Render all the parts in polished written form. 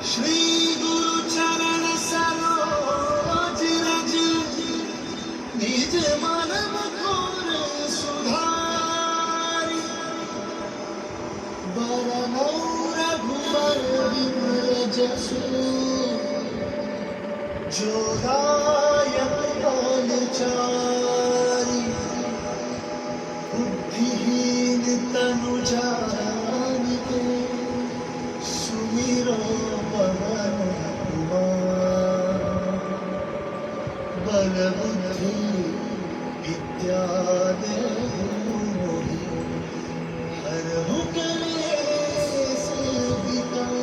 श्री गुरु चरण सरोज रज निज मन मुकुर सुधारि बरनौ रघुबर विमल जसु जो दायक फल चारि बुद्धिहीन तनु जानिके सुमिरो पवन कुमार बल बुद्धि विद्या देहु मोहि हरहु कलेश विकार।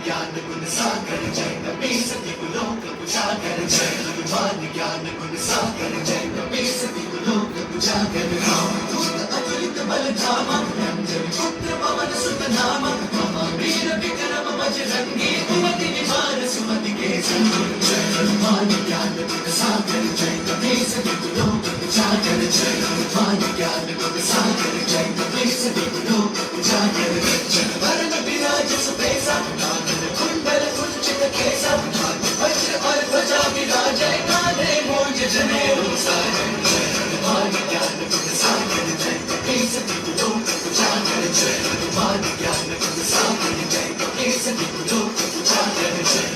ज्ञान गुण सागर जय कपीस दिगुलोक उजागर जय हनुमान ज्ञान गुण सागर जय कपीस दिगुलोक उजागर राम दूत अतुलित बल धामा अंजन पुत्र पवन सुत नामा महावीर विक्रम बजरंगी कुमति निवार सुमति के संगी जय हनुमान ज्ञान गुण सागर जय कपीस दिगुलोक उजागर जय हनुमान ज्ञान गुण सागर जय कपीस दिगुलोक उजागर जय वरण विराज सुबेसा कुंडल कुंचित केसा वज्र और ध्वजा विराजय कांधे मूंज जनेऊ साजय जय हनुमान ज्ञान गुण सागर जय कपीस दिगुलोक उजागर जय हनुमान ज्ञान गुण सागर जय कपीस दिगुलोक उजागर जय।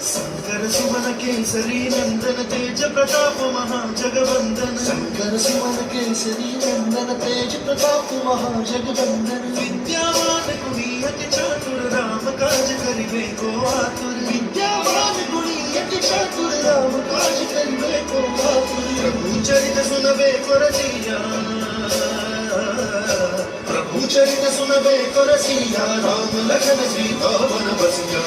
शंकर सुमन केसरी नंदन तेज प्रताप महाजगवंदन शंकर सुमन केसरी नंदन तेज प्रताप महाजगवंदन विद्यावान गुणी अति चातुर राम काज करिबे को आतुर विद्यावान गुणी अति चातुर राम काज करिबे को आतुर प्रभु चरित सुनबे को रसिया प्रभु चरित सुनबे को रसिया राम लखन सीता वन बसिया।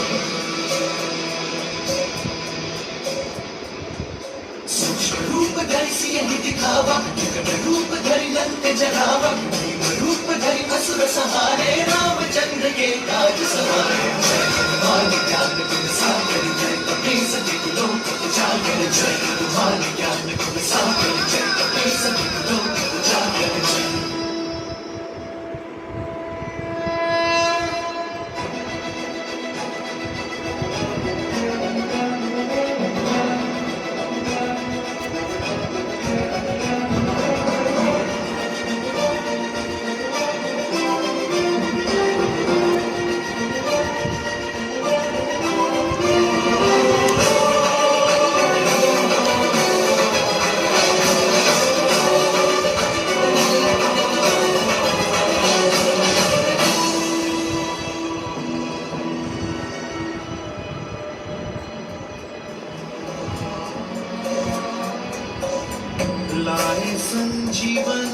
रूप धरि सियहि दिखावा विकट रूप धरि लंक जरावा भीम रूप धरि असुर संहारे रामचंद्र के काज सवारे जय हनुमान ज्ञान गुण सागर जय कपीस दिगुलोक उजागर जय हनुमान ज्ञान गुण सागर जय कपीस दिगुलोक उजागर जय। लाए संजीवन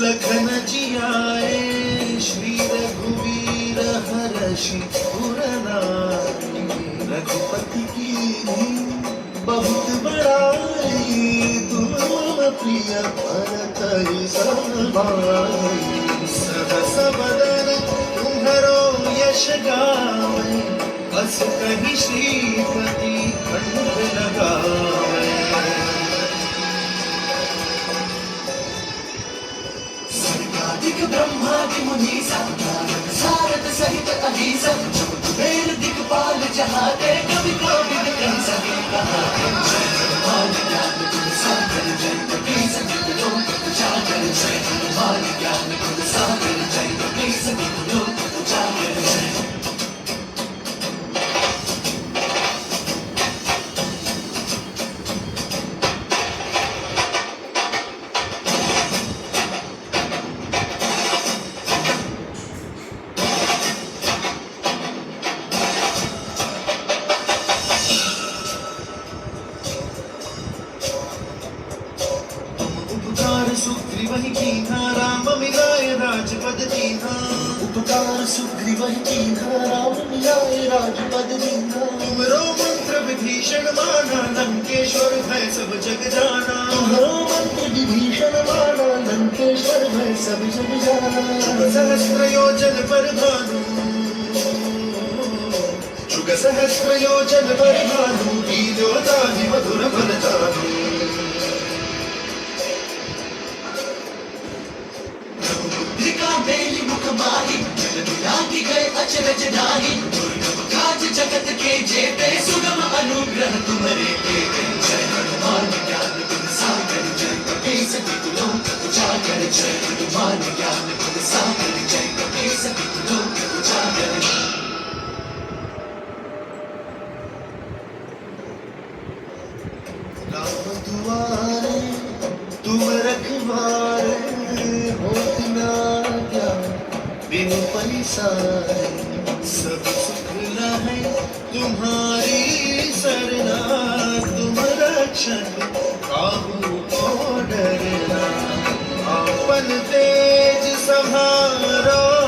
लखन जियाए श्री रघुवीर हर्षि पुरनाई रघुपति की बहुत बड़ाई तुम मम प्रिय भरत समाई सहस बदन तुम्हरो यश गावै बस कहि श्रीपति कंठ लगावै। दिक ब्रह्मादि मुनीसा नारद सारद सहित अहिसा कुबेर दिक्पाल जहाते कवि कोविद कंस कहाते जय हनुमान ज्ञान गुण सागर जय कपीस दिगुलोक उजागर जय हनुमान ज्ञान गुण सागर जय कपीस दिगुलोक उजागर जय। सुग्रीवहि कीन्हा राम मिलाय राजपद दीन्हा उपकार सुग्रीवहि कीन्हा राम मिलाय राजपद दीन्हा तुमरो मंत्र विधि विभीषण माना लंकेश्वर भय सब जग जाना तुम्हारा मंत्र विभीषण माना लंकेश्वर भय सब जग जाना सहस्र योजन पर भानु शुग सहस्र योजन पर भानु वीर्योदानि मधुर फल जानु मुद्रिका मेली मुख माही लागी गए अचरज नाही दुर्गम काज जगत के जेते सुगम अनुग्रह तुम्हारे तेरे जय हनुमान ज्ञान गुण सागर जय कपीस तितु लोक उजागर जय हनुमान ज्ञान गुण सागर जय कपीस तितु लोक उजागर राम दुआरे तुम रखवारे होत ना क्या बिन पैसारे सब सुख है तुम्हारी सरना तुम रक्षक काहू को डरना आपन तेज सभा